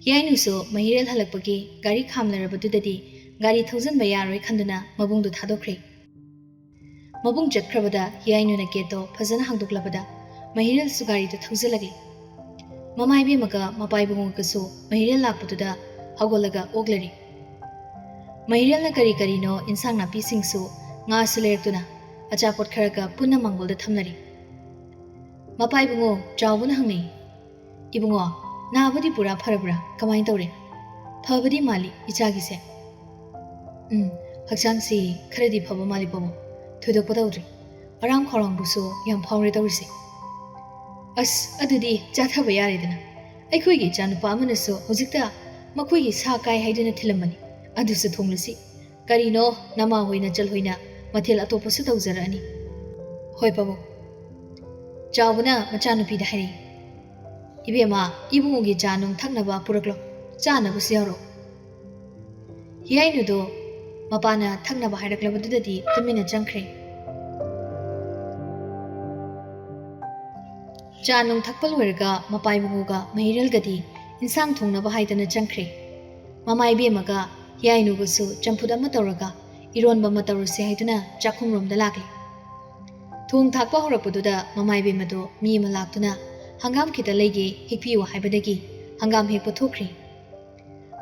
ꯍꯤꯌꯥꯏꯅꯨꯁꯨ ꯃꯍꯤꯔꯦꯜ ꯍꯜꯂꯛꯄꯒꯤ ꯒꯥꯔꯤ ꯈꯥꯝꯅꯔꯕꯗꯨꯗꯗꯤ ꯒꯥꯔꯤ ꯊꯧꯖꯟꯕ ꯌꯥꯔꯣꯏ ꯈꯟꯗꯨꯅ ꯃꯕꯨꯡꯗꯨ ꯊꯥꯗꯣꯛꯈ꯭ꯔꯦ꯫ ꯃꯕꯨꯡ ꯆꯠꯈ꯭ꯔꯕꯗ ꯍꯤꯌꯥꯏꯅꯨꯅ ꯒꯦꯠꯇꯣ ꯐꯖꯅ ꯍꯥꯡꯗꯣꯛꯂꯕꯗ ꯃꯍꯤꯔꯦꯜꯁꯨ ꯒꯥꯔꯤꯗꯨ ꯊꯧꯖꯜꯂꯛꯂꯦ꯫ ꯃꯃꯥ ꯏꯕꯦꯝꯃꯒ ꯃꯄꯥ ꯏꯕꯨꯡꯉꯣꯒꯁꯨ ꯃꯍꯤꯔꯦꯜ ꯂꯥꯛꯄꯗꯨꯗ ꯍꯧꯒꯠꯂꯒ ꯑꯣꯛꯂꯔꯤ꯫ ꯃꯍꯤꯔꯦꯜꯅ ꯀꯔꯤ ꯀꯔꯤꯅꯣ ꯏꯟꯁꯥꯡ ꯅꯥꯄꯤꯁꯤꯡꯁꯨ ꯉꯥꯁꯨ ꯂꯩꯔꯛꯇꯨꯅ ꯑꯆꯥꯄꯣꯠ ꯈꯔꯒ ꯄꯨꯟꯅ ꯃꯥꯡꯒꯣꯜꯗ ꯊꯝꯅꯔꯤ꯫ ꯃꯄꯥ ꯏꯕꯨꯡꯉꯣ ꯆꯥꯎꯕꯅ ꯍꯪꯅꯩ, "ꯏꯕꯨꯡꯉꯣ, ꯅꯥꯕꯗꯤ ꯄꯨꯔꯥ ꯐꯔꯕ꯭ꯔꯥ? ꯀꯃꯥꯏꯅ ꯇꯧꯔꯦ? ꯐꯕꯗꯤ ꯃꯥꯜꯂꯤ ꯏꯆꯥꯒꯤꯁꯦ." "ꯍꯛꯆꯥꯡꯁꯤ ꯈꯔꯗꯤ ꯐꯕ ꯃꯥꯜꯂꯤ ꯄꯥꯕꯨꯡ, ꯊꯣꯏꯗꯣꯛꯄ ꯇꯧꯗ꯭ꯔꯤ꯫ ꯑꯔꯥꯝ ꯈꯧꯔꯥꯡꯕꯁꯨ ꯌꯥꯝ ꯐꯥꯎꯔꯦ ꯇꯧꯔꯤꯁꯦ." "ꯑꯁ ꯑꯗꯨꯗꯤ ꯆꯥꯊꯕ ꯌꯥꯔꯦꯗꯅ꯫ ꯑꯩꯈꯣꯏꯒꯤ ꯏꯆꯥꯅꯨꯄꯥ ꯑꯃꯅꯁꯨ ꯍꯧꯖꯤꯛꯇ ꯃꯈꯣꯏꯒꯤ ꯁꯥ ꯀꯥꯏ ꯍꯥꯏꯗꯨꯅ ꯊꯤꯜꯂꯝꯕꯅꯤ, ꯑꯗꯨꯁꯨ ꯊꯣꯡꯂꯁꯤ꯫ ꯀꯔꯤꯅꯣ ꯅꯃꯥ ꯍꯣꯏꯅ ꯆꯜꯍꯣꯏꯅ ꯃꯊꯦꯜ ꯑꯇꯣꯞꯄꯁꯨ ꯇꯧꯖꯔꯛꯑꯅꯤ." "ꯍꯣꯏ ꯄꯥꯕꯨꯡ." ꯆꯥꯎꯕꯅ ꯃꯆꯥꯅꯨꯄꯤꯗ ꯍꯥꯏꯔꯛꯏ, "ꯏꯕꯦꯝꯃ, ꯏꯕꯨꯡꯉꯣꯒꯤ ꯆꯥ ꯅꯨꯡ ꯊꯛꯅꯕ ꯄꯨꯔꯛꯂꯣ, ꯆꯥꯅꯕꯁꯨ ꯌꯥꯎꯔꯛꯑꯣ." ꯍꯤꯌꯥꯏꯅꯨꯗꯣ ꯃꯄꯥꯅ ꯊꯛꯅꯕ ꯍꯥꯏꯔꯛꯂꯕꯗꯨꯗꯗꯤ ꯇꯨꯃꯤꯟꯅ ꯆꯪꯈ꯭ꯔꯦ꯫ ꯆꯥ ꯅꯨꯡ ꯊꯛꯄ ꯂꯣꯏꯔꯒ ꯃꯄꯥ ꯏꯕꯨꯡꯉꯣꯒ ꯃꯍꯤꯔꯦꯜꯒꯗꯤ ꯏꯟꯁꯥꯡ ꯊꯣꯡꯅꯕ ꯍꯥꯏꯗꯅ ꯆꯪꯈ꯭ꯔꯦ꯫ ꯃꯃꯥ ꯏꯕꯦꯝꯃꯒ ꯍꯤꯌꯥꯏꯅꯨꯒꯁꯨ ꯆꯝꯐꯨꯠ ꯑꯃ ꯇꯧꯔꯒ ꯏꯔꯣꯟꯕ ꯑꯃ ꯇꯧꯔꯁꯦ ꯍꯥꯏꯗꯨꯅ ꯆꯥꯛꯈꯨꯝꯔꯣꯝꯗ ꯂꯥꯛꯂꯦ꯫ ꯊꯣꯡ ꯊꯥꯛꯄ ꯍꯧꯔꯛꯄꯗꯨꯗ ꯃꯃꯥ ꯏꯕꯦꯝꯃꯗꯣ ꯃꯤ ꯑꯃ ꯂꯥꯛꯇꯨꯅ ꯍꯪꯒꯥꯝ ꯈꯤꯇ ꯂꯩꯒꯦ ꯍꯦꯛꯄꯤꯌꯨ ꯍꯥꯏꯕꯗꯒꯤ ꯍꯪꯒꯥꯝ ꯍꯦꯛꯄ ꯊꯣꯛꯈ꯭ꯔꯦ꯫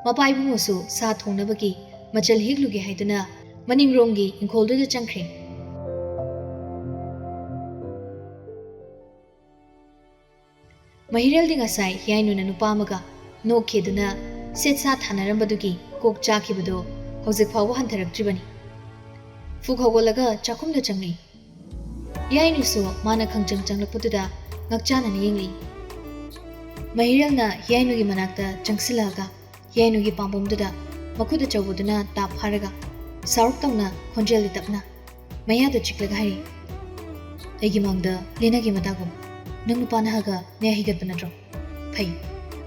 ꯃꯄꯥ ꯏꯕꯨꯡꯉꯣꯁꯨ ꯁꯥ ꯊꯣꯡꯅꯕꯒꯤ ꯃꯆꯜ ꯍꯦꯛꯂꯨꯒꯦ ꯍꯥꯏꯗꯨꯅ ꯃꯅꯤꯡꯔꯣꯝꯒꯤ ꯏꯪꯈꯣꯜꯗꯨꯗ ꯆꯪꯈ꯭ꯔꯦ꯫ ꯃꯍꯤꯔꯦꯜꯗꯤ ꯉꯁꯥꯏ ꯍꯤꯌꯥꯏꯅꯨꯅ ꯅꯨꯄꯥ ꯑꯃꯒ ꯅꯣꯛꯈꯦꯗꯨꯅ ꯁꯦꯠ ꯁꯥ ꯊꯥꯅꯔꯝꯕꯗꯨꯒꯤ ꯀꯣꯛ ꯆꯥꯈꯤꯕꯗꯣ ꯍꯧꯖꯤꯛ ꯐꯥꯎꯕ ꯍꯟꯊꯔꯛꯇ꯭ꯔꯤꯕꯅꯤ꯫ ꯐꯨꯛ ꯍꯧꯒꯠꯂꯒ ꯆꯥꯛꯈꯨꯝꯗ ꯆꯪꯂꯛꯏ꯫ ꯍꯤꯌꯥꯏꯅꯨꯁꯨ ꯃꯥꯅ ꯈꯪꯆꯪ ꯆꯪꯂꯛꯄꯗꯨꯗ ꯉꯛꯆꯥꯅꯅ ꯌꯦꯡꯂꯛꯏ꯫ ꯃꯍꯤꯔꯦꯜꯅ ꯍꯤꯌꯥꯏꯅꯨꯒꯤ ꯃꯅꯥꯛꯇ ꯆꯪꯁꯤꯜꯂꯛꯑꯒ ꯍꯤꯌꯥꯏꯅꯨꯒꯤ ꯄꯥꯝꯕꯣꯝꯗꯨꯗ ꯃꯈꯨꯠ ꯑꯆꯧꯕꯗꯨꯅ ꯇꯥꯞ ꯐꯥꯔꯒ ꯁꯥꯎꯔꯞ ꯇꯧꯅ ꯈꯣꯟꯖꯦꯜꯗꯤ ꯇꯞꯅ ꯃꯌꯥꯗ ꯆꯤꯛꯂꯒ ꯍꯥꯏꯔꯛꯏ, "ꯑꯩꯒꯤ ꯃꯥꯡꯗ ꯂꯦꯅꯒꯤ ꯃꯇꯥꯒꯨꯝ ꯅꯪ ꯅꯨꯄꯥ ꯅꯍꯥꯒ ꯃꯌꯥ ꯍꯤꯒꯠꯄ ꯅꯠꯇ꯭ꯔꯣ? ꯐꯩ,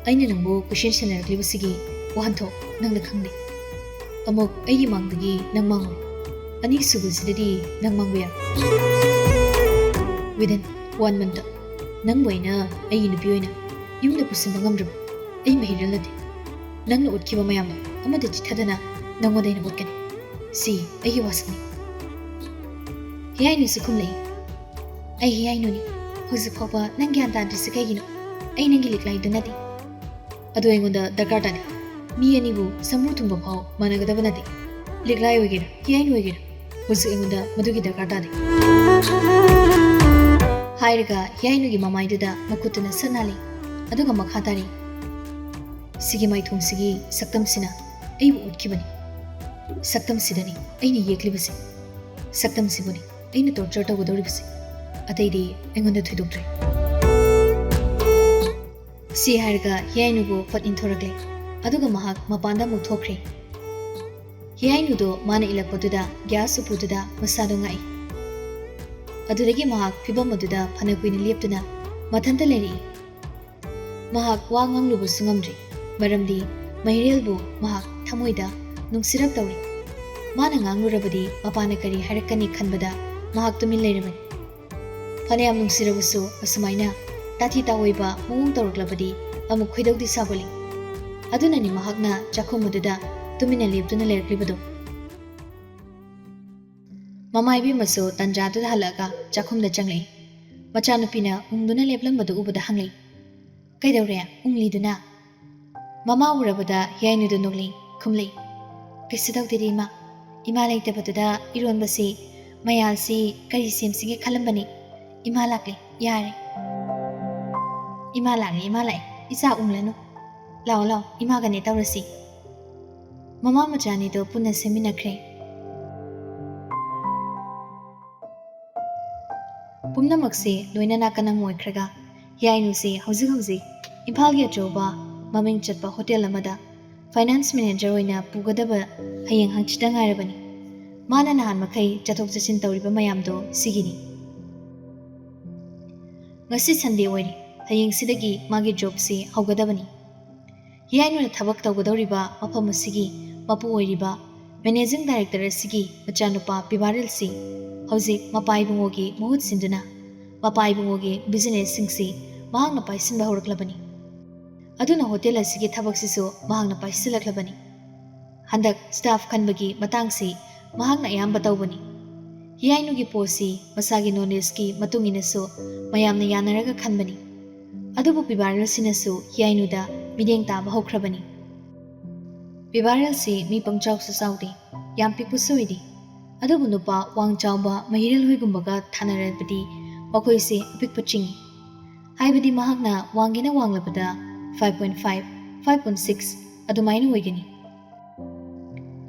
ꯑꯩꯅ ꯅꯪꯕꯨ ꯀꯨꯏꯁꯦꯟ ꯁꯦꯟꯅꯔꯛꯂꯤꯕꯁꯤꯒꯤ ꯋꯥꯍꯟꯊꯣꯛ ꯅꯪꯅ ꯈꯪꯗꯦ꯫ ꯑꯃꯨꯛ ꯑꯩꯒꯤ ꯃꯥꯡꯗꯒꯤ ꯅꯪ ꯃꯥꯡꯉꯣꯏ, ꯑꯅꯤꯁꯨꯕꯁꯤꯗꯗꯤ ꯅꯪ ꯃꯥꯡꯕ ꯌꯥꯏ꯫ ꯋꯤꯗꯤꯟ 1 month ꯅꯪꯕꯨ ꯑꯩꯅ ꯑꯩꯒꯤ ꯅꯨꯄꯤ ꯑꯣꯏꯅ ꯌꯨꯝꯗ ꯄꯨꯁꯤꯟꯕ ꯉꯝꯗ꯭ꯔꯕ ꯑꯩ ꯃꯍꯤꯔꯦꯜ ꯅꯠꯇꯦ꯫ ꯅꯪꯅ ꯎꯠꯈꯤꯕ ꯃꯌꯥꯝꯗꯣ ꯑꯃꯗ ꯆꯤꯊꯗꯅ ꯅꯪꯉꯣꯟꯗ ꯑꯩꯅ ꯎꯠꯀꯅꯤ꯫ ꯁꯤ ꯑꯩꯒꯤ ꯋꯥꯁꯛꯅꯤ." ꯍꯤꯌꯥꯏꯅꯨꯁꯨ ꯈꯨꯝꯂꯛꯏ, "ꯑꯩ ꯍꯤꯌꯥꯏꯅꯨꯅꯤ, ꯍꯧꯖꯤꯛ ꯐꯥꯎꯕ ꯅꯪ ꯒ꯭ꯌꯥꯟ ꯇꯥꯗ꯭ꯔꯤꯁꯤ ꯀꯩꯒꯤꯅꯣ? ꯑꯩ ꯅꯪꯒꯤ ꯂꯤꯛꯂꯥꯏꯗꯨ ꯅꯠꯇꯦ꯫ ꯑꯗꯨ ꯑꯩꯉꯣꯟꯗ ꯗꯔꯀꯥꯔ ꯇꯥꯗꯦ꯫ ꯃꯤ ꯑꯅꯤꯕꯨ ꯁꯝꯕ꯭ꯔꯨ ꯊꯨꯡꯕ ꯐꯥꯎ ꯃꯥꯟꯅꯒꯗꯕ ꯅꯠꯇꯦ꯫ ꯂꯤꯛꯂꯥꯏ ꯑꯣꯏꯒꯦꯔꯥ ꯍꯤꯌꯥꯏꯅꯨ ꯑꯣꯏꯒꯦꯔꯥ, ꯍꯧꯖꯤꯛ ꯑꯩꯉꯣꯟꯗ ꯃꯗꯨꯒꯤ ꯗꯔꯀꯥꯔ ꯇꯥꯗꯦ." ꯍꯥꯏꯔꯒ ꯍꯤꯌꯥꯏꯅꯨꯒꯤ ꯃꯃꯥꯏꯗꯨꯗ ꯃꯈꯨꯠꯇꯨꯅ ꯁꯠ ꯅꯥꯜꯂꯤ, ꯑꯗꯨꯒ ꯃꯈꯥ ꯇꯥꯔꯤ, "ꯁꯤꯒꯤ ꯃꯥꯏꯊꯣꯡꯁꯤꯒꯤ ꯁꯛꯇꯝꯁꯤꯅ ꯑꯩꯕꯨ ꯎꯠꯈꯤꯕꯅꯤ꯫ ꯁꯛꯇꯝꯁꯤꯗꯅꯤ ꯑꯩꯅ ꯌꯦꯛꯂꯤꯕꯁꯤ꯫ ꯁꯛꯇꯝꯁꯤꯕꯨꯅꯤ ꯑꯩꯅ ꯇꯣꯔꯆꯔ ꯇꯧꯒꯗꯧꯔꯤꯕꯁꯤ꯫ ꯑꯇꯩꯗꯤ ꯑꯩꯉꯣꯟꯗ ꯊꯣꯏꯗꯣꯛꯇ꯭ꯔꯦ." ꯁꯤ ꯍꯥꯏꯔꯒ ꯍꯤꯌꯥꯏꯅꯨꯕꯨ ꯐꯠ ꯏꯟꯊꯣꯔꯛꯂꯦ, ꯑꯗꯨꯒ ꯃꯍꯥꯛ ꯃꯄꯥꯟꯗ ꯑꯃꯨꯛ ꯊꯣꯛꯈ꯭ꯔꯦ꯫ ꯍꯤꯌꯥꯏꯅꯨꯗꯣ ꯃꯥꯅ ꯏꯜꯂꯛꯄꯗꯨꯗ ꯒ꯭ꯌꯥꯁ ꯎꯄꯨꯗꯨꯗ ꯃꯁꯥꯗꯣ ꯉꯥꯛꯏ꯫ ꯑꯗꯨꯗꯒꯤ ꯃꯍꯥꯛ ꯐꯤꯚꯝ ꯑꯗꯨꯗ ꯐꯅ ꯀꯨꯏꯅ ꯂꯦꯞꯇꯨꯅ ꯃꯊꯟꯇ ꯂꯩꯔꯛꯏ꯫ ꯃꯍꯥꯛ ꯋꯥ ꯉꯥꯡꯂꯨꯕꯁꯨ ꯉꯝꯗ꯭ꯔꯤ, ꯃꯔꯝꯗꯤ ꯃꯍꯤꯔꯦꯜꯕꯨ ꯃꯍꯥꯛ ꯊꯃꯣꯏꯗ ꯅꯨꯡꯁꯤꯔꯞ ꯇꯧꯔꯤ꯫ ꯃꯥꯅ ꯉꯥꯡꯂꯨꯔꯕꯗꯤ ꯃꯄꯥꯅ ꯀꯔꯤ ꯍꯥꯏꯔꯛꯀꯅꯤ ꯈꯟꯕꯗ ꯃꯍꯥꯛ ꯇꯨꯃꯤꯟ ꯂꯩꯔꯕꯅꯤ꯫ ꯐꯅꯌꯥꯝ ꯅꯨꯡꯁꯤꯔꯕꯁꯨ ꯑꯁꯨꯃꯥꯏꯅ ꯇꯥꯊꯤ ꯇꯥꯑꯣꯏꯕ ꯃꯑꯣꯡ ꯇꯧꯔꯛꯂꯕꯗꯤ ꯑꯃꯨꯛ ꯈꯣꯏꯗꯧꯗꯤ ꯁꯥꯎꯒꯠꯂꯤ꯫ ꯑꯗꯨꯅꯅꯤ ꯃꯍꯥꯛꯅ ꯆꯥꯛꯈꯨꯝ ꯑꯗꯨꯗ ꯇꯨꯃꯤꯟꯅ ꯂꯦꯞꯇꯨꯅ ꯂꯩꯔꯛꯂꯤꯕꯗꯣ꯫ ꯃꯃꯥ ꯏꯕꯦꯝꯃꯁꯨ ꯇꯟꯖꯥꯗꯨꯗ ꯍꯜꯂꯛꯑꯒ ꯆꯥꯛꯈꯨꯝꯗ ꯆꯪꯂꯛꯏ꯫ ꯃꯆꯥꯅꯨꯄꯤꯅ ꯎꯪꯗꯨꯅ ꯂꯦꯞꯂꯝꯕꯗꯨ ꯎꯕꯗ ꯍꯪꯂꯛꯏ, "ꯀꯩꯗꯧꯔꯦ ꯎꯪꯂꯤꯗꯨꯅ?" ꯃꯃꯥ ꯎꯔꯕꯗ ꯍꯤꯌꯥꯏꯅꯨꯗꯨ ꯅꯣꯛꯂꯛꯏ, ꯈꯨꯝꯂꯛꯏ, "ꯀꯩꯁꯨ ꯇꯧꯗꯦꯗ ꯏꯃꯥ. ꯏꯃꯥ ꯂꯩꯇꯕꯗꯨꯗ ꯏꯔꯣꯟꯕꯁꯤ ꯃꯌꯥꯜꯁꯤ ꯀꯔꯤ ꯁꯦꯝꯁꯤꯒꯦ ꯈꯜꯂꯝꯕꯅꯤ. ꯏꯃꯥ ꯂꯥꯛꯂꯦ, ꯌꯥꯔꯦ." "ꯏꯃꯥ ꯂꯥꯛꯑꯦ, ꯏꯃꯥ ꯂꯥꯛꯑꯦ. ꯏꯆꯥ ꯎꯪꯂꯅꯨ. ꯂꯥꯛꯑꯣ ꯂꯥꯛꯑꯣ, ꯏꯃꯥꯒꯅꯦ ꯇꯧꯔꯁꯤ." ꯃꯃꯥ ꯃꯆꯥꯅꯤꯗꯣ ꯄꯨꯟꯅ ꯁꯦꯝꯃꯤꯟꯅꯈ꯭ꯔꯦ꯫ ꯄꯨꯝꯅꯃꯛꯁꯤ ꯂꯣꯏꯅ ꯅꯥꯀꯟ ꯑꯃ ꯑꯣꯏꯈ꯭ꯔꯒ ꯍꯤꯌꯥꯏꯅꯨꯁꯤ ꯍꯧꯖꯤꯛ ꯏꯝꯐꯥꯜꯒꯤ ꯑꯆꯧꯕ ꯃꯃꯤꯡ ꯆꯠꯄ ꯍꯣꯇꯦꯜ ꯑꯃꯗ ꯐꯥꯏꯅꯥꯟꯁ ꯃꯦꯅꯦꯖꯔ ꯑꯣꯏꯅ ꯄꯨꯒꯗꯕ ꯍꯌꯦꯡ ꯍꯪꯆꯤꯠꯇ ꯉꯥꯏꯔꯕꯅꯤ꯫ ꯃꯥꯅ ꯅꯍꯥꯟ ꯃꯈꯩ ꯆꯠꯊꯣꯛ ꯆꯠꯁꯤꯟ ꯇꯧꯔꯤꯕ ꯃꯌꯥꯝꯗꯣ ꯁꯤꯒꯤꯅꯤ꯫ ꯉꯁꯤ ꯁꯟꯗꯦ ꯑꯣꯏꯔꯤ, ꯍꯌꯦꯡꯁꯤꯗꯒꯤ ꯃꯥꯒꯤ ꯖꯣꯕꯁꯤ ꯍꯧꯒꯗꯕꯅꯤ꯫ ꯍꯤꯌꯥꯏꯅꯨꯅ ꯊꯕꯛ ꯇꯧꯒꯗꯧꯔꯤꯕ ꯃꯐꯝ ꯑꯁꯤꯒꯤ ꯃꯄꯨ ꯑꯣꯏꯔꯤꯕ ꯃꯦꯅꯦꯖꯤꯡ ꯗꯥꯏꯔꯦꯛꯇꯔ ꯑꯁꯤꯒꯤ ꯃꯆꯥꯅꯨꯄꯥ ꯄꯤꯕꯥꯔꯤꯜꯁꯤ ꯍꯧꯖꯤꯛ ꯃꯄꯥ ꯏꯕꯨꯡꯉꯣꯒꯤ ꯃꯍꯨꯠ ꯁꯤꯟꯗꯨꯅ ꯃꯄꯥ ꯏꯕꯨꯡꯉꯣꯒꯤ ꯕꯤꯖꯤꯅꯦꯁꯁꯤꯡꯁꯤ ꯃꯍꯥꯛꯅ ꯄꯥꯏꯁꯤꯟꯕ ꯍꯧꯔꯛꯂꯕꯅꯤ꯫ ꯑꯗꯨꯅ ꯍꯣꯇꯦꯜ ꯑꯁꯤꯒꯤ ꯊꯕꯛꯁꯤꯁꯨ ꯃꯍꯥꯛꯅ ꯄꯥꯏꯁꯤꯜꯂꯛꯂꯕꯅꯤ꯫ ꯍꯟꯗꯛ ꯁ꯭ꯇꯥꯐ ꯈꯟꯕꯒꯤ ꯃꯇꯥꯡꯁꯤ ꯃꯍꯥꯛꯅ ꯑꯌꯥꯝꯕ ꯇꯧꯕꯅꯤ꯫ ꯍꯤꯌꯥꯏꯅꯨꯒꯤ ꯄꯣꯁꯁꯤ ꯃꯁꯥꯒꯤ ꯅꯣꯂꯦꯖꯀꯤ ꯃꯇꯨꯡ ꯏꯟꯅꯁꯨ ꯃꯌꯥꯝꯅ ꯌꯥꯅꯔꯒ ꯈꯟꯕꯅꯤ꯫ ꯑꯗꯨꯕꯨ ꯄꯤꯕꯥꯔꯦꯜꯁꯤꯅꯁꯨ ꯍꯤꯌꯥꯏꯅꯨꯗ ꯃꯤꯠꯌꯦꯡ ꯇꯥꯕ ꯍꯧꯈ꯭ꯔꯕꯅꯤ꯫ ꯄꯤꯕꯥꯔꯦꯜꯁꯤ ꯃꯤ ꯄꯪꯆꯥꯎꯁꯨ ꯆꯥꯎꯗꯦ, ꯌꯥꯝ ꯄꯤꯛꯄꯁꯨ ꯑꯣꯏꯗꯦ꯫ ꯑꯗꯨꯕꯨ ꯅꯨꯄꯥ ꯋꯥꯡ ꯆꯥꯎꯕ ꯃꯍꯤꯔꯦꯜ ꯍꯣꯏꯒꯨꯝꯕꯒ ꯊꯥꯅꯔꯕꯗꯤ ꯃꯈꯣꯏꯁꯦ ꯑꯄꯤꯛꯄ ꯆꯤꯡꯏ꯫ ꯍꯥꯏꯕꯗꯤ ꯃꯍꯥꯛꯅ ꯋꯥꯡꯒꯦꯅ ꯋꯥꯡꯂꯕꯗ 5.5, 5.6 ꯑꯗꯨꯃꯥꯏꯅ ꯑꯣꯏꯒꯅꯤ꯫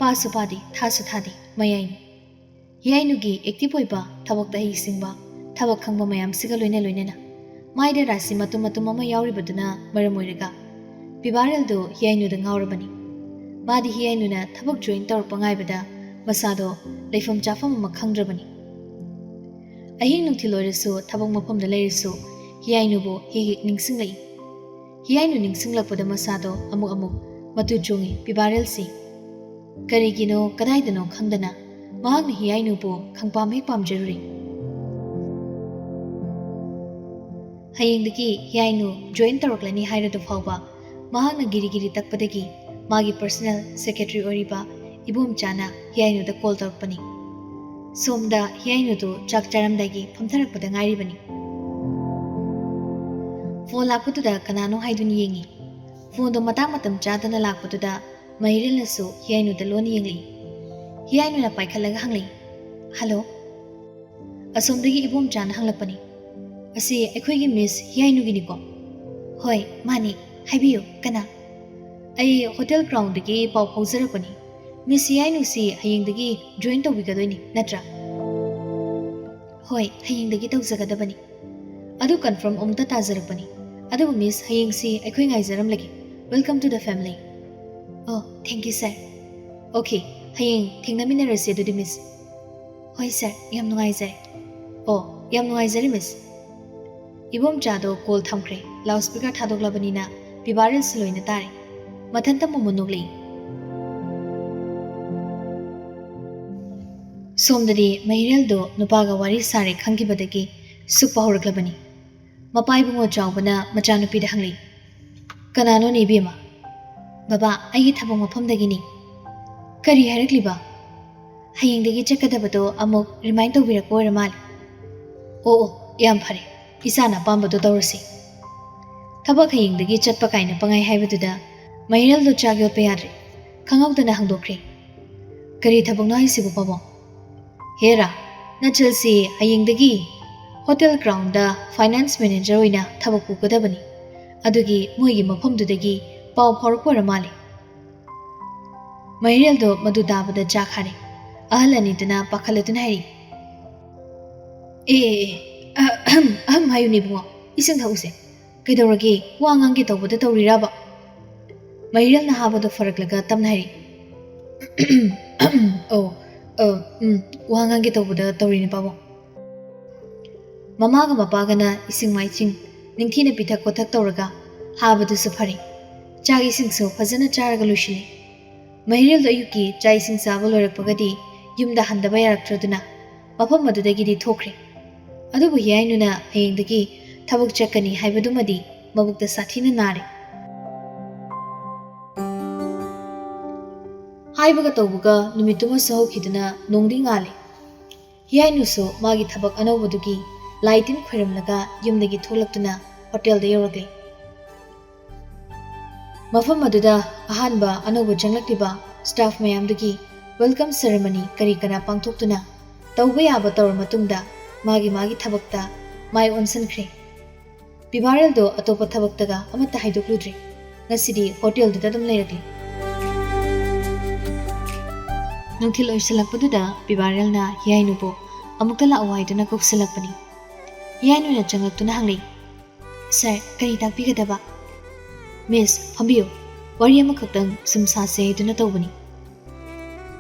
ꯄꯥꯁꯨ ꯄꯥꯗꯦ, ꯊꯥꯁꯨ ꯊꯥꯗꯦ, ꯃꯌꯥꯏꯅꯤ꯫ ꯍꯤꯌꯥꯏꯅꯨꯒꯤ ꯑꯦꯛꯇꯤꯚ ꯑꯣꯏꯕ, ꯊꯕꯛꯇ ꯍꯩꯁꯤꯡꯕ, ꯊꯕꯛ ꯈꯪꯕ ꯃꯌꯥꯝꯁꯤꯒ ꯂꯣꯏꯅꯅ ꯃꯥꯏꯗ ꯔꯥꯁꯤ ꯃꯇꯨꯝ ꯃꯇꯨꯝ ꯑꯃ ꯌꯥꯎꯔꯤꯕꯗꯨꯅ ꯃꯔꯝ ꯑꯣꯏꯔꯒ ꯄꯤꯕꯥꯔꯦꯜꯗꯣ ꯍꯤꯌꯥꯏꯅꯨꯗ ꯉꯥꯎꯔꯕꯅꯤ꯫ ꯃꯥꯗꯤ ꯍꯤꯌꯥꯏꯅꯨꯅ ꯊꯕꯛ ꯖꯣꯏꯟ ꯇꯧꯔꯛꯄ ꯉꯥꯏꯕꯗ ꯃꯁꯥꯗꯣ ꯂꯩꯐꯝ ꯆꯥꯐꯝ ꯑꯃ ꯈꯪꯗ꯭ꯔꯕꯅꯤ꯫ ꯑꯍꯤꯡ ꯅꯨꯡꯊꯤꯜ ꯑꯣꯏꯔꯁꯨ ꯊꯕꯛ ꯃꯐꯝꯗ ꯂꯩꯔꯁꯨ ꯍꯤꯌꯥꯏꯅꯨꯕꯨ ꯍꯦꯛ ꯅꯤꯡꯁꯤꯡꯂꯛꯏ꯫ ꯍꯤꯌꯥꯏꯅꯨ ꯅꯤꯡꯁꯤꯡꯂꯛꯄꯗ ꯃꯁꯥꯗꯣ ꯑꯃꯨꯛ ꯃꯇꯨ ꯆꯣꯡꯉꯤ ꯄꯤꯕꯥꯔꯦꯜꯁꯤ꯫ ꯀꯔꯤꯒꯤꯅꯣ ꯀꯗꯥꯏꯗꯅꯣ ꯈꯪꯗꯅ ꯃꯍꯥꯛꯅ ꯍꯤꯌꯥꯏꯅꯨꯕꯨ ꯈꯪꯄꯥꯝ ꯍꯦꯛ ꯄꯥꯝꯖꯔꯨꯔꯤ꯫ ꯍꯌꯦꯡꯗꯒꯤ ꯍꯤꯌꯥꯏꯅꯨ ꯖꯣꯏꯟ ꯇꯧꯔꯛꯂꯅꯤ ꯍꯥꯏꯔꯗꯨ ꯐꯥꯎꯕ ꯃꯍꯥꯛꯅ ꯒꯤꯔꯤ ꯇꯛꯄꯗꯒꯤ ꯃꯥꯒꯤ ꯄꯔꯁꯣꯅꯦꯜ ꯁꯦꯀ꯭ꯔꯦꯇꯔꯤ ꯑꯣꯏꯔꯤꯕ ꯏꯕꯣꯝꯆꯥꯅ ꯍꯤꯌꯥꯏꯅꯨꯗ ꯀꯣꯜ ꯇꯧꯔꯛꯄꯅꯤ꯫ ꯁꯣꯝꯗ ꯍꯤꯌꯥꯏꯅꯨꯗꯨ ꯆꯥꯛ ꯆꯥꯔꯝꯗꯥꯏꯒꯤ ꯐꯝꯊꯔꯛꯄꯗ ꯉꯥꯏꯔꯤꯕꯅꯤ꯫ ꯐꯣꯟ ꯂꯥꯛꯄꯗꯨꯗ ꯀꯅꯥꯅꯣ ꯍꯥꯏꯗꯨꯅ ꯌꯦꯡꯉꯤ꯫ ꯐꯣꯟꯗꯣ ꯃꯇꯝ ꯆꯥꯗꯅ ꯂꯥꯛꯄꯗꯨꯗ ꯃꯍꯤꯔꯦꯜꯅꯁꯨ ꯍꯤꯌꯥꯏꯅꯨꯗ ꯂꯣꯟꯅ ꯌꯦꯡꯂꯛꯏ꯫ ꯍꯤꯌꯥꯏꯅꯨꯅ ꯄꯥꯏꯈꯠꯂꯒ ꯍꯪꯂꯛꯏ, "ꯍꯜꯂꯣ?" ꯑꯁꯣꯝꯗꯒꯤ ꯏꯕꯣꯝꯆꯥꯅ ꯍꯪꯂꯛꯄꯅꯤ, "ꯑꯁꯤ ꯑꯩꯈꯣꯏꯒꯤ ꯃꯤꯁ ꯍꯤꯌꯥꯏꯅꯨꯒꯤꯅꯤꯀꯣ?" "ꯍꯣꯏ, ꯃꯥꯅꯤ, ꯍꯥꯏꯕꯤꯌꯨ, ꯀꯅꯥ?" "ꯑꯩ ꯍꯣꯇꯦꯜ ꯀ꯭ꯔꯥꯎꯟꯗꯒꯤ ꯄꯥꯎ ꯐꯥꯎꯖꯔꯛꯄꯅꯤ꯫ ꯃꯤꯁ ꯍꯤꯌꯥꯏꯅꯨꯁꯤ ꯍꯌꯦꯡꯗꯒꯤ ꯖꯣꯏꯟ ꯇꯧꯕꯤꯒꯗꯣꯏꯅꯤ, ꯅꯠꯇ꯭ꯔꯥ?" "ꯍꯣꯏ, ꯍꯌꯦꯡꯗꯒꯤ ꯇꯧꯖꯒꯗꯕꯅꯤ." "ꯑꯗꯨ ꯀꯟꯐꯥꯔꯝ ꯑꯃꯨꯛꯇ ꯇꯥꯖꯔꯛꯄꯅꯤ꯫ ꯑꯗꯨꯕꯨ ꯃꯤꯁ, ꯍꯌꯦꯡꯁꯤ ꯑꯩꯈꯣꯏ ꯉꯥꯏꯖꯔꯝꯂꯒꯦ꯫ ꯋꯦꯜꯀꯝ ꯇꯨ ꯗ ꯐꯦꯃꯤꯂꯤ." "ꯑꯣ, ꯊꯦꯡꯛ ꯌꯨ ꯁꯔ." "ꯑꯣꯀꯦ, ꯍꯌꯦꯡ ꯊꯦꯡꯅꯃꯤꯟꯅꯔꯁꯤ ꯑꯗꯨꯗꯤ ꯃꯤꯁ." "ꯍꯣꯏ ꯁꯔ, ꯌꯥꯝ ꯅꯨꯡꯉꯥꯏꯖꯔꯦ." "ꯑꯣ, ꯌꯥꯝ ꯅꯨꯡꯉꯥꯏꯖꯔꯦ ꯃꯤꯁ." ꯏꯕꯣꯝꯆꯥꯗꯣ ꯀꯣꯜ ꯊꯝꯈ꯭ꯔꯦ꯫ ꯂꯥꯎꯗ ꯁ꯭ꯄꯤꯀꯔ ꯊꯥꯗꯣꯛꯂꯕꯅꯤꯅ ꯄꯤꯕꯥꯔꯦꯜꯁꯤ ꯂꯣꯏꯅ ꯇꯥꯔꯦ꯫ ꯃꯊꯟꯇ ꯃꯨꯟ ꯅꯣꯛꯂꯛꯏ꯫ ꯁꯣꯝꯗꯗꯤ ꯃꯍꯤꯔꯦꯜꯗꯣ ꯅꯨꯄꯥꯒ ꯋꯥꯔꯤ ꯁꯥꯔꯦ ꯈꯪꯈꯤꯕꯗꯒꯤ ꯁꯨꯛꯄ ꯍꯧꯔꯛꯂꯕꯅꯤ꯫ ꯃꯄꯥ ꯏꯕꯨꯡꯉꯣ ꯆꯥꯎꯕꯅ ꯃꯆꯥꯅꯨꯄꯤꯗ ꯍꯪꯂꯛꯏ, "ꯀꯅꯥꯅꯣꯅꯦ ꯏꯕꯦꯝꯃ?" "ꯕꯕꯥ, ꯑꯩꯒꯤ ꯊꯕꯛ ꯃꯐꯝꯗꯒꯤꯅꯤ." "ꯀꯔꯤ ꯍꯥꯏꯔꯛꯂꯤꯕ?" "ꯍꯌꯦꯡꯗꯒꯤ ꯆꯠꯀꯗꯕꯗꯣ ꯑꯃꯨꯛ ꯔꯤꯃꯥꯏꯟ ꯇꯧꯕꯤꯔꯛꯄ ꯑꯣꯏꯔ ꯃꯥꯜꯂꯦ." "ꯑꯣ, ꯌꯥꯝ ꯐꯔꯦ. ꯏꯆꯥꯅ ꯑꯄꯥꯝꯕꯗꯣ ꯇꯧꯔꯁꯤ." ꯊꯕꯛ ꯍꯌꯦꯡꯗꯒꯤ ꯆꯠꯄ ꯀꯥꯏꯅ ꯄꯪꯍꯥꯏ ꯍꯥꯏꯕꯗꯨꯗ ꯃꯍꯤꯔꯦꯜꯗꯣ ꯆꯥꯛ ꯌꯣꯠꯄ ꯌꯥꯗ꯭ꯔꯦ꯫ ꯈꯪꯍꯧꯗꯅ ꯍꯪꯗꯣꯛꯈ꯭ꯔꯦ, "ꯀꯔꯤ ꯊꯕꯛꯅꯣ ꯍꯥꯏꯁꯤꯕꯨ ꯄꯥꯕꯨꯡ?" "ꯍꯦꯔꯥ, ꯅꯆꯜꯁꯤ ꯍꯌꯦꯡꯗꯒꯤ ꯍꯣꯇꯦꯜ ꯀ꯭ꯔꯥꯎꯟꯗ ꯐꯥꯏꯅꯥꯟꯁ ꯃꯦꯅꯦꯖꯔ ꯑꯣꯏꯅ ꯊꯕꯛ ꯄꯨꯒꯗꯕꯅꯤ꯫ ꯑꯗꯨꯒꯤ ꯃꯣꯏꯒꯤ ꯃꯐꯝꯗꯨꯗꯒꯤ ꯄꯥꯎ ꯐꯥꯎꯔꯛꯄ ꯑꯣꯏꯔ ꯃꯥꯜꯂꯦ." ꯃꯍꯤꯔꯦꯜꯗꯣ ꯃꯗꯨ ꯇꯥꯕꯗ ꯆꯥꯛ ꯍꯥꯔꯦ꯫ ꯑꯍꯜ ꯑꯅꯤꯗꯨꯅ ꯄꯥꯈꯠꯂꯗꯨꯅ ꯍꯥꯏꯔꯤ, "ꯑꯍꯝ ꯍꯥꯏꯌꯨꯅꯦ ꯏꯕꯨꯡꯉꯣ, ꯏꯁꯤꯡ ꯊꯛꯎꯁꯦ꯫ ꯀꯩꯗꯧꯔꯒꯦ? ꯋꯥ ꯉꯥꯡꯒꯦ ꯇꯧꯕꯗ ꯇꯧꯔꯤꯔꯕ?" ꯃꯍꯤꯔꯦꯜꯅ ꯍꯥꯕꯗꯣ ꯐꯔꯛꯂꯒ ꯇꯞꯅ ꯍꯥꯏꯔꯤ, "ꯑꯣ, ꯋꯥ ꯉꯥꯡꯒꯦ ꯇꯧꯕꯗ ꯇꯧꯔꯤꯅꯦ ꯄꯥꯕꯨꯡ." ꯃꯃꯥꯒ ꯃꯄꯥꯒꯅ ꯏꯁꯤꯡ ꯃꯥꯏꯁꯤꯡ ꯅꯤꯡꯊꯤꯅ ꯄꯤꯊꯛ ꯈꯣꯊꯛ ꯇꯧꯔꯒ ꯍꯥꯕꯗꯨꯁꯨ ꯐꯔꯦ꯫ ꯆꯥꯛ ꯏꯁꯤꯡꯁꯨ ꯐꯖꯅ ꯆꯥꯔꯒ ꯂꯣꯏꯁꯤꯜꯂꯤ꯫ ꯃꯍꯤꯔꯦꯜꯗꯣ ꯑꯌꯨꯛꯀꯤ ꯆꯥꯛ ꯏꯁꯤꯡ ꯆꯥꯕ ꯂꯣꯏꯔꯛꯄꯒꯗꯤ ꯌꯨꯝꯗ ꯍꯟꯗꯕ ꯌꯥꯔꯛꯇ꯭ꯔꯗꯨꯅ ꯃꯐꯝ ꯑꯗꯨꯗꯒꯤꯗꯤ ꯊꯣꯛꯈ꯭ꯔꯦ꯫ ꯑꯗꯨꯕꯨ ꯍꯤꯌꯥꯏꯅꯨꯅ ꯍꯌꯦꯡꯗꯒꯤ ꯊꯕꯛ ꯆꯠꯀꯅꯤ ꯍꯥꯏꯕꯗꯨꯃꯗꯤ ꯃꯕꯨꯛꯇ ꯁꯥꯊꯤꯅ ꯅꯥꯔꯦ꯫ ꯍꯥꯏꯕꯒ ꯇꯧꯕꯒ ꯅꯨꯃꯤꯠꯇꯨꯃꯁꯨ ꯍꯧꯈꯤꯗꯨꯅ ꯅꯣꯡꯗꯤ ꯉꯥꯜꯂꯦ꯫ ꯍꯤꯌꯥꯏꯅꯨꯁꯨ ꯃꯥꯒꯤ ꯊꯕꯛ ꯑꯅꯧꯕꯗꯨꯒꯤ ꯂꯥꯏ ꯇꯤꯟ ꯈꯣꯏꯔꯝꯂꯒ ꯌꯨꯝꯗꯒꯤ ꯊꯣꯛꯂꯛꯇꯨꯅ ꯍꯣꯇꯦꯜꯗ ꯌꯧꯔꯛꯂꯦ꯫ ꯃꯐꯝ ꯑꯗꯨꯗ ꯑꯍꯥꯟꯕ ꯑꯅꯧꯕ ꯆꯪꯂꯛꯂꯤꯕ ꯁ꯭ꯇꯥꯐ ꯃꯌꯥꯝꯗꯨꯒꯤ ꯋꯦꯜꯀꯝ ꯁꯦꯔꯦꯃꯅꯤ ꯀꯔꯤ ꯀꯔꯥ ꯄꯥꯡꯊꯣꯛꯇꯨꯅ ꯇꯧꯕ ꯌꯥꯕ ꯇꯧꯔ ꯃꯇꯨꯡꯗ ꯃꯥꯒꯤ ꯊꯕꯛꯇ ꯃꯥꯏ ꯑꯣꯟꯁꯤꯟꯈ꯭ꯔꯦ꯫ ꯄꯤꯕꯥꯔꯦꯜꯗꯣ ꯑꯇꯣꯞꯄ ꯊꯕꯛꯇꯒ ꯑꯃꯠꯇ ꯍꯥꯏꯗꯣꯛꯂꯨꯗ꯭ꯔꯦ꯫ ꯉꯁꯤꯗꯤ ꯍꯣꯇꯦꯜꯗꯨꯗ ꯑꯗꯨꯝ ꯂꯩꯔꯛꯂꯦ꯫ ꯅꯨꯡꯊꯤꯜ ꯑꯣꯏꯁꯤꯜꯂꯛꯄꯗꯨꯗ ꯄꯤꯕꯥꯔꯦꯜꯅ ꯍꯤꯌꯥꯏꯅꯨꯕꯨ ꯑꯃꯨꯛꯇ ꯂꯥꯛꯑꯣ ꯍꯥꯏꯗꯨꯅ ꯀꯧꯁꯤꯜꯂꯛꯄꯅꯤ꯫ ꯍꯤꯌꯥꯏꯅꯨꯅ ꯆꯪꯂꯛꯇꯨꯅ ꯍꯪꯂꯛꯏ, "ꯁꯔ, ꯀꯔꯤ ꯇꯥꯛꯄꯤꯒꯗꯕ?" "ꯃꯤꯁ, ꯐꯝꯕꯤꯌꯨ. ꯋꯥꯔꯤ ꯑꯃꯈꯛꯇꯪ ꯁꯨꯝ ꯁꯥꯁꯦ ꯍꯥꯏꯗꯨꯅ ꯇꯧꯕꯅꯤ."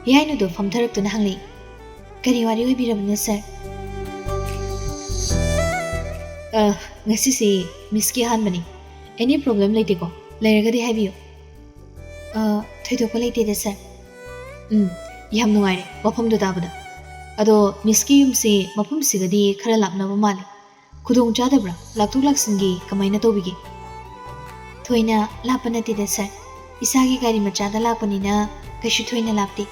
ꯍꯤꯌꯥꯏꯅꯨꯗꯣ ꯐꯝꯊꯔꯛꯇꯨꯅ ꯍꯪꯂꯛꯏ, "ꯀꯔꯤ ꯋꯥꯔꯤ ꯑꯣꯏꯕꯤꯔꯕꯅꯣ ꯁꯔ?" "ꯉꯁꯤꯁꯤ ꯃꯤꯁꯀꯤ ꯑꯍꯥꯟꯕꯅꯤ. ꯑꯦꯅꯤ ꯄ꯭ꯔꯣꯕ꯭ꯂꯦꯝ ꯂꯩꯇꯦꯀꯣ? ꯂꯩꯔꯒꯗꯤ ꯍꯥꯏꯕꯤꯌꯨ." "ꯊꯣꯏꯗꯣꯛꯄ ꯂꯩꯇꯦꯗ ꯁꯔ." "ꯌꯥꯝ ꯅꯨꯡꯉꯥꯏꯔꯦ ꯋꯥꯐꯝꯗꯨ ꯇꯥꯕꯗ. ꯑꯗꯣ ꯃꯤꯁꯀꯤ ꯌꯨꯝꯁꯤ ꯃꯐꯝꯁꯤꯒꯗꯤ ꯈꯔ ꯂꯥꯞꯅꯕ ꯃꯥꯜꯂꯦ. ꯈꯨꯗꯣꯡ ꯆꯥꯗꯕ꯭ꯔꯥ? ꯂꯥꯛꯊꯣꯛ ꯂꯥꯛꯁꯤꯟꯒꯤ ꯀꯃꯥꯏꯅ ꯇꯧꯕꯤꯒꯦ?" थोइना लापा नतीदा सर इसागी गाड़ी मचादा लापनिना कशु थोइना लापते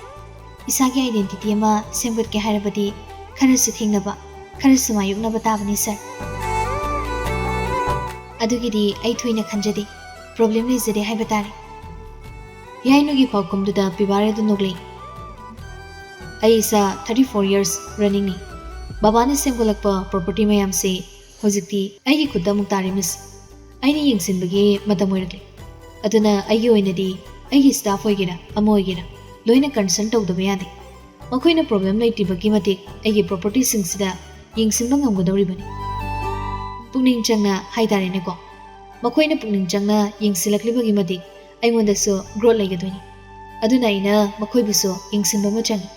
इसागी आइडेंटिटी अमा सेमगत के हारबदी खरसु थेंगनबा खरसु मायुकनबा ताबनी सर अदुगिदी आई थोइना खंजदे प्रॉब्लम लेजदे हाइबा तारे याइनुगी पाउकुमदुदा पिबारेदु नोगले आई इसा 34 years running ni बाबाने सेमगलकपा प्रॉपर्टी मयाम से होजिक्ति आइगी खुदा मुक्तारे मिस आइनी यंगसिनबगे मतम ओइरगले अदुना आइगी ओइनदी आइगी स्टाफ ओइगेरा अमो ओइगेरा लोइना कंसर्न तौदबा यादे मखोइना प्रॉब्लम लैतिबगी मतिक आइगी प्रॉपर्टी सिंगसिदा यंगसिनबा ngamगदौरिबनि पुनिंग चंगना हाइदारेनेको मखोइना पुनिंग चंगना यंगसिलकलिबगी मतिक आइगोंदसु ग्रोथ लैगदोइनि अदुना आइना मखोइबुसु यंगसिनबा म चंगी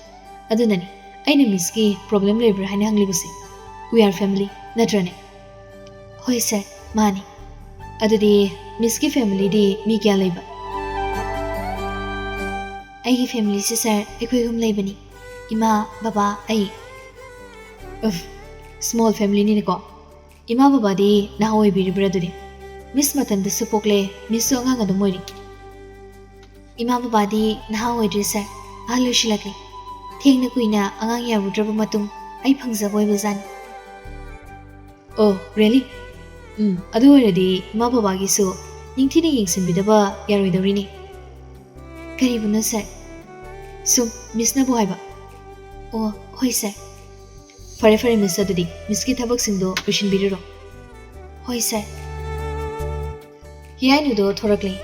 अदुननि आइना मिसकी प्रॉब्लम लेब्रा हाइना हंगलिबसे वी आर फैमिली नट्रने होय सर मानी अदुदी मिसकी फैमिली दी मी क्या लेबा आइगी फैमिली से सर एखोय हुम लेबनी इमा बाबा आई उफ स्मॉल फैमिली नि को इमा बाबा दी ना होय बिरिब्रा दुदी मिस मतन द सुपोकले मिस अंगांग अदु मोइरी इमा बाबा दी ना होय ड्रे सर हालुशिलके थेंगना कुइना अंगांग यारुद्रब मतुंग आई फंगजबोय बजान ओ रियली अदु ओइरदी इमा बाबा गिसु निंथिना यंगसिनबिदबा यारोइदौरिनी करीबुना सर सुम मिसना बुहाइबा ओ होय सर फरे फरे मिस अदुदी मिसकी थबक सिंदो लोइसिनबिरिरो होय सर याइनुदो थोरकले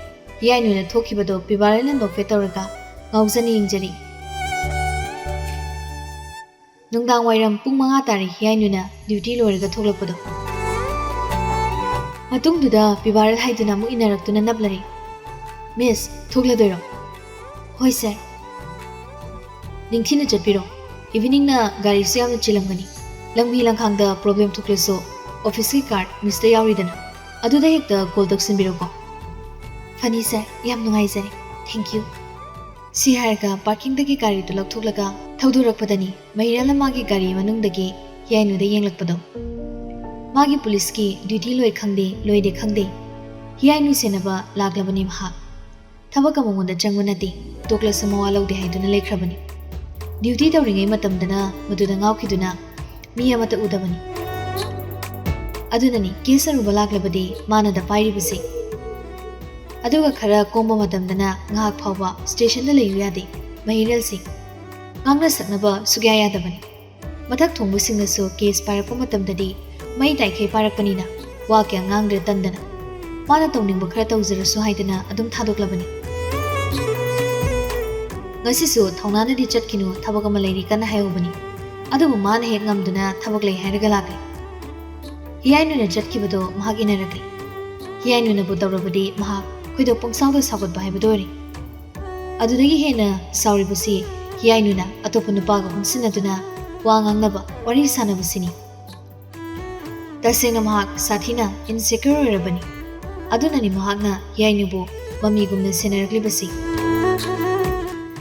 याइनुना थोखिबदो पिबारेना नोफे तौरगा गाउजनी यंगजरी नुंगदांग वाइरम पुंग 5 तारी याइनुना ड्यूटी लोइरगा थोलकपदो मतुंगदुदा पिबारल हाइदुना मु इनारक्तुना नबलरी मिस थोगलदोइरो होय सर निंथिना चटपिरो इवनिंग ना गाड़ी से यामना चिलमगनी लंबी लंखांगदा प्रॉब्लम थोक्लेसो ऑफिस की कार्ड मिस्टर यावरिदना अदुदा हेक्ता कॉल तक्सिनबिरोको फनी सर याम नुंगाइजरे थैंक यू सी हारगा पार्किंग दगी गाड़ी तो लथोक्लगा थौदुरकपदनी महिराला मागी गाड़ी मनुंगदगी याइनुदा येंगलकपदो मागी पुलिस की ड्यूटी लोय खंगदे लोयदे खंगदे याइनु सेनबा लागलबनी महा थबक अमंगोंदा चंगवनती तोक्लस मवा लौदे हाइदुना लेख्रबनी ड्यूटी तौरिङै मतमदना मदुदा ngauखिदुना मी अमता उदबनी अदुननी केस अरुबा लागलबदी मानदा पाइरिबसे अदुगा खरा कोंबा मतमदना ngahak phawba स्टेशन दा लैयु यादे महिरल Singh ngang saknaba sugya yadabani mathak thongbu singnasu case parakpa matamdadi mai taikhei parakpanina wa kya ngangre tandana mana tawningba khara tawjarasu haidana adum thadoklabani ngasisu thaunana di chatkinu thabak ama leiri kana hayobani adubu mana hek ngamduna thabak lei hairaga lakle hiyainu na chatkibado mahak inarakle hiyainu na budawrabadi mahak khoido pongsawda sagot ba haibadori adudagi hena sauribasi hiyainuna atopa nupaga hungsinaduna wa ngangnaba wari sanabasini tasena mahak sathina insecure oirabani adunani mahakna hiyainubu mamigumna senaraklibasi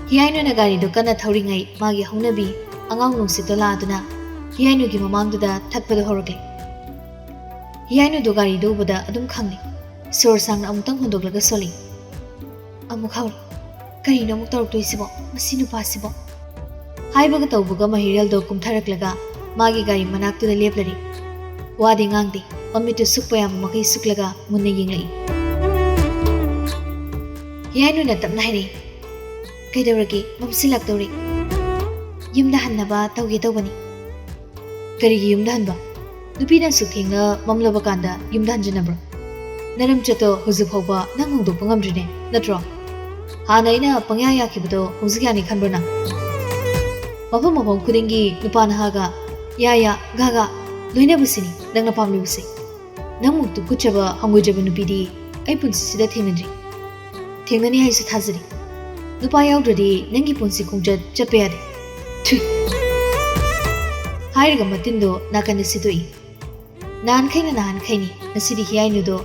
hiyainuna gari do kana thauringai magi haunabi angang nungsito laaduna hiyainugi mamangduda thakpada horakle hiyainu do gari do bada adum khangni sor sangna amutang hondoklaga soli amukhaur कहीं नमुक तौरक्तोइसिबो मसी नुपासिबो हाइबगा तौबगा महिरल दो कुमथरक्लगा मागी गाड़ी मनाक्तुदा लेपलरी वादे ngang मम्मितु सुकपया मखै सुकलगा मुन्ने यिंगलई याइनु न तपना हाइरे कैदौरगे ममसिलक्तौरे युमदा हन्नबा तौगे तौबनी करिगी युमदा हनबा नुपीना सुथेंगा ममलबा कांदा युमदा हनजनब्रो नरम चतो हुजु फौबा नंग होंदोकपा ngamdrine नत्रो हानाइना पंग्या याखिबदो हुजिग्यानि खनबरना मफम मफम खुदिंगी नुपानहागा या गागा लोइनबसिनी नंगना पामलिबसे नंगमुक्तु कुचबा हंगोजबा नुपीदी आई पुंसिसिदा थेंगनद्री थेंगनी हाइसु थाजरी नुपा याउद्रदी नंगी पुंसि खुंजत चटपे यादे हाइरगा मतिंदो नाकन सितोई नान खैनी नसिदी हियाइनुदो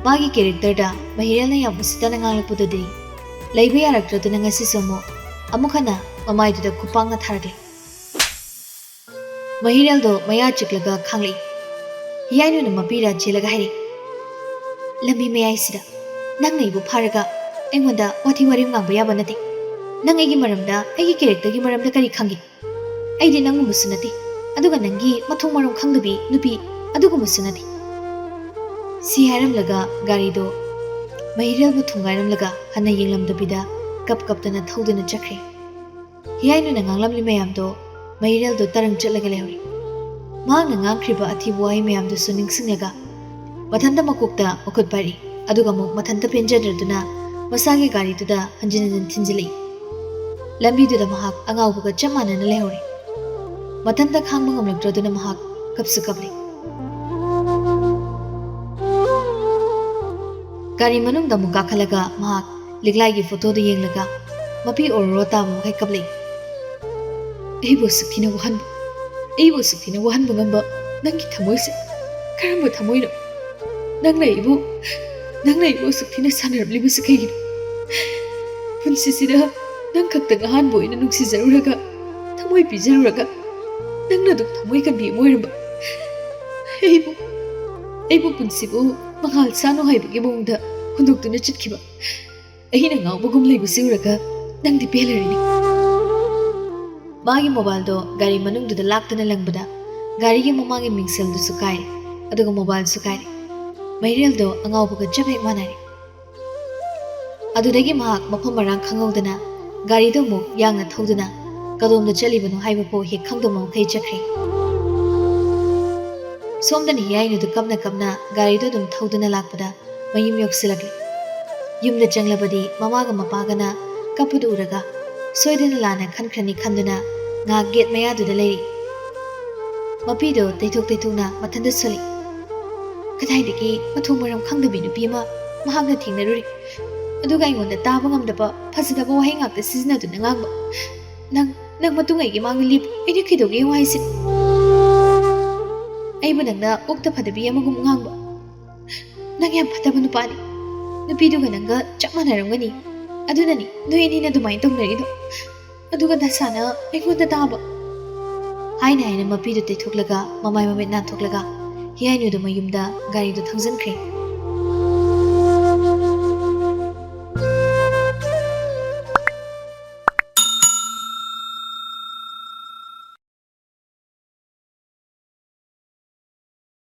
मागी कैरेक्टरदा महिरलना यामुसिदा ngangalapudadi लैबे यारक्तदुना ngasi somo amukhana mamaidुदा खुपांगना थारगले महिरलदो मया चिक्लगा खांगले हियाइनुना मपीरा चेलगा हाइरे लंबी मयाइसिदा ꯅꯪꯅ ꯑꯩꯕꯨ ꯐꯥꯔꯒ ꯑꯩꯉꯣꯟꯗ ꯋꯥꯊꯤ ꯋꯥꯔꯦꯝ ꯉꯥꯡꯕ ꯌꯥꯕ ꯅꯠꯇꯦ ꯅꯪ ꯑꯩꯒꯤ ꯃꯔꯝꯗ ꯑꯩꯒꯤ ꯀꯦꯔꯦꯛꯇꯔꯒꯤ ꯃꯔꯝꯗ ꯀꯔꯤ ꯈꯪꯒꯦ ꯑꯩꯗꯤ ꯅꯪꯒꯨꯝꯕꯁꯨ ꯅꯠꯇꯦ ꯑꯗꯨꯒ ꯅꯪꯒꯤ ꯃꯊꯣꯡ ꯃꯔꯝ ꯈꯪꯗꯕꯤ ꯅꯨꯄꯤ ꯑꯗꯨꯒꯨꯝꯕꯁꯨ ꯅꯠꯇꯦ ꯁꯤ ꯍꯥꯏꯔꯝꯂꯒ ꯒꯥꯔꯤꯗꯣ ꯃꯍꯤꯔꯦꯜꯕꯨ ꯊꯨꯡꯒꯥꯏꯔꯝꯂꯒ ꯍꯟꯅ ꯌꯦꯡꯂꯝꯗꯕꯤꯗ ꯀꯞꯇꯅ ꯊꯧꯗꯨꯅ ꯆꯠꯈ꯭ꯔꯦ ꯍꯤꯌꯥꯏꯅꯨꯅ ꯉꯥꯡꯂꯝꯂꯤ ꯃꯌꯥꯝꯗꯣ ꯃꯍꯤꯔꯦꯜꯗꯣ ꯇꯔꯪ ꯆꯠꯂꯒ ꯂꯩꯍꯧꯔꯤ ꯃꯍꯥꯛꯅ ꯉꯥꯡꯈ꯭ꯔꯤꯕ ꯑꯊꯤꯕ ꯋꯥꯍꯩ ꯃꯌꯥꯝꯗꯨꯁꯨ ꯅꯤꯡꯁꯤꯡꯂꯒ ꯃꯊꯟꯇ ꯃꯀꯣꯛꯇ ꯃꯈꯨꯠ ꯄꯥꯏꯔꯤ ꯑꯗꯨꯒ ꯑꯃꯨꯛ ꯃꯊꯟꯇ ꯄꯦꯟꯖꯗ꯭ꯔꯗꯨꯅ ꯃꯁꯥꯒꯤ ꯒꯥꯔꯤꯗꯨꯗ ꯍꯟꯖꯤꯟ ꯍꯟꯖꯤꯟ ꯊꯤꯟꯖꯤꯜꯂꯛꯏ ꯂꯝꯕꯤꯗꯨꯗ ꯃꯍꯥꯛ ꯑꯉꯥꯎꯕꯒ ꯆꯞ ꯃꯥꯟꯅꯅ ꯂꯩꯍꯧꯔꯤ ꯃꯊꯟꯇ ꯈꯥꯡꯕ ꯉꯝꯂꯛꯇ꯭ꯔꯗꯨꯅ ꯃꯍꯥꯛ ꯀꯞꯁꯨ ꯀꯞꯂꯤ ꯒꯥꯔꯤ ꯃꯅꯨꯡꯗ ꯑꯃꯨꯛ ꯀꯥꯈꯠꯂꯒ ꯃꯍꯥꯛ ꯂꯤꯛꯂꯥꯏꯒꯤ ꯐꯣꯇꯣꯗꯨ ꯌꯦꯡꯂꯒ ꯃꯄꯤ ꯑꯣꯔꯣꯔꯣ ꯇꯥꯕ ꯃꯈꯩ ꯀꯞꯂꯛꯏ ꯑꯩꯕꯨ ꯑꯁꯨꯛ ꯊꯤꯅ ꯋꯥꯍꯟꯕ ꯉꯝꯕ ꯅꯪꯒꯤ ꯊꯃꯣꯏꯁꯦ ꯀꯔꯝꯕ ꯊꯃꯣꯏꯅꯣ ꯅꯪꯅ ꯑꯩꯕꯨ ꯑꯁꯨꯛ ꯊꯤꯅ ꯁꯥꯟꯅꯔꯛꯂꯤꯕꯁꯤ ꯀꯩꯒꯤꯅꯣ ꯄꯨꯟꯁꯤꯁꯤꯗ ꯅꯪ ꯈꯛꯇꯪ ꯑꯍꯥꯟꯕ ꯑꯣꯏꯅ ꯅꯨꯡꯁꯤꯖꯔꯨꯔꯒ ꯊꯃꯣꯏ ꯄꯤꯖꯔꯨꯔꯒ ꯅꯪꯅ ꯑꯗꯨꯝ ꯊꯃꯣꯏ ꯀꯟꯕꯤ ꯑꯃ ꯑꯣꯏꯔꯝꯕ ꯑꯩꯕꯨ ꯄꯨꯟꯁꯤꯕꯨ ꯃꯉꯥꯜ ꯁꯥꯅꯣ ꯍꯥꯏꯕꯒꯤ ꯃꯑꯣꯡꯗ ꯍꯨꯟꯗꯣꯛꯇꯨꯅ ꯆꯠꯈꯤꯕ ꯑꯩꯅ ꯉꯥꯎꯕꯒꯨꯝ ꯂꯩꯕꯁꯤ ꯎꯔꯒ ꯅꯪꯗꯤ ꯄꯦꯜꯂꯔꯤꯅꯤ ꯃꯥꯒꯤ ꯃꯣꯕꯥꯏꯜꯗꯣ ꯒꯥꯔꯤ ꯃꯅꯨꯡꯗꯨꯗ ꯂꯥꯛꯇꯨꯅ ꯂꯪꯕꯗ ꯒꯥꯔꯤꯒꯤ ꯃꯃꯥꯡꯒꯤ ꯃꯤꯡꯁꯦꯜꯗꯨꯁꯨ ꯀꯥꯏꯔꯦ ꯑꯗꯨꯒ ꯃꯣꯕꯥꯏꯜꯁꯨ ꯀꯥꯏꯔꯦ ꯃꯍꯤꯔꯦꯜꯗꯣ ꯑꯉꯥꯎꯕꯒ ꯆꯞ ꯍꯦꯛ ꯃꯥꯟꯅꯔꯦ ꯑꯗꯨꯗꯒꯤ ꯃꯍꯥꯛ ꯃꯐꯝ ꯃꯔꯥꯡ ꯈꯪꯍꯧꯗꯅ ꯒꯥꯔꯤꯗꯣ ꯑꯃꯨꯛ ꯌꯥꯡꯅ ꯊꯧꯗꯨꯅ ꯀꯗꯣꯝꯗ ꯆꯠꯂꯤꯕꯅꯣ ꯍꯥꯏꯕꯐꯥꯎ ꯍꯦꯛ ꯈꯪꯗꯕ ꯃꯈꯩ ꯆꯠꯈ꯭ꯔꯦ ꯁꯣꯝꯗꯅ ꯍꯤꯌꯥꯏꯅꯨꯗꯨ ꯀꯞꯅ ꯒꯥꯔꯤꯗꯣ ꯑꯗꯨꯝ ꯊꯧꯗꯨꯅ ꯂꯥꯛꯄꯗ ꯃꯌꯨꯝ ꯌꯧꯁꯤꯜꯂꯛꯂꯦ ꯌꯨꯝꯗ ꯆꯪꯂꯕꯗꯤ ꯃꯃꯥꯒ ꯃꯄꯥꯒꯅ ꯀꯞꯄꯗꯨ ꯎꯔꯒ ꯁꯣꯏꯗꯅ ꯂꯥꯟꯅ ꯈꯟꯈ꯭ꯔꯅꯤ ꯈꯟꯗꯨꯅ ꯉꯥꯏꯍꯥꯛ ꯒꯦꯠ ꯃꯌꯥꯗꯨꯗ ꯂꯩꯔꯤ ꯃꯄꯤꯗꯣ ꯇꯩꯊꯣꯛꯅ ꯃꯊꯟꯇ ꯁꯣꯜꯂꯤ ꯀꯗꯥꯏꯗꯒꯤ ꯃꯊꯣꯡ ꯃꯔꯝ ꯈꯪꯗꯕꯤ ꯅꯨꯄꯤ ꯑꯃ ꯃꯍꯥꯛꯅ ꯊꯦꯡꯅꯔꯨꯔꯤ ꯑꯗꯨꯒ ꯑꯩꯉꯣꯟꯗ ꯇꯥꯕ ꯉꯝꯗꯕ ꯐꯖꯗꯕ ꯋꯥꯍꯩ ꯉꯥꯛꯇ ꯁꯤꯖꯤꯟꯅꯗꯨꯅ ꯉꯥꯡꯕ ꯅꯪ ꯃꯇꯨꯡ ꯑꯩꯒꯤ ꯃꯥꯡꯗ ꯂꯦꯞꯄꯨ ꯑꯩꯅ ꯀꯩꯗꯧꯒꯦ ꯌꯦꯡꯉꯨ ꯍꯥꯏꯁꯤ ꯑꯩꯕꯨ ꯅꯪꯅ ꯑꯣꯛꯇ ꯐꯗꯕꯤ ꯑꯃꯒꯨꯝ ꯉꯥꯡꯕ ꯅꯪ ꯌꯥꯝ ꯐꯠꯇꯕ ꯅꯨꯄꯥꯅꯤ ꯅꯨꯄꯤꯗꯨꯒ ꯅꯪꯒ ꯆꯞ ꯃꯥꯟꯅꯔꯝꯒꯅꯤ ꯑꯗꯨꯅꯅꯤ ꯅꯣꯏ ꯑꯅꯤꯅ ꯑꯗꯨꯃꯥꯏꯅ ꯇꯧꯅꯔꯤꯗꯣ ꯑꯗꯨꯒ ꯅꯁꯥꯅ ꯑꯩꯉꯣꯟꯗ ꯇꯥꯕ ꯍꯥꯏꯅ ꯃꯄꯤꯗꯨ ꯇꯩꯊꯣꯛꯂꯒ ꯃꯃꯥꯏ ꯃꯃꯤꯠ ꯅꯥꯟꯊꯣꯛꯂꯒ ꯍꯤꯌꯥꯏꯅꯨꯗꯨ ꯃꯌꯨꯝꯗ ꯒꯥꯔꯤꯗꯨ ꯊꯧꯖꯤꯟꯈ꯭ꯔꯦ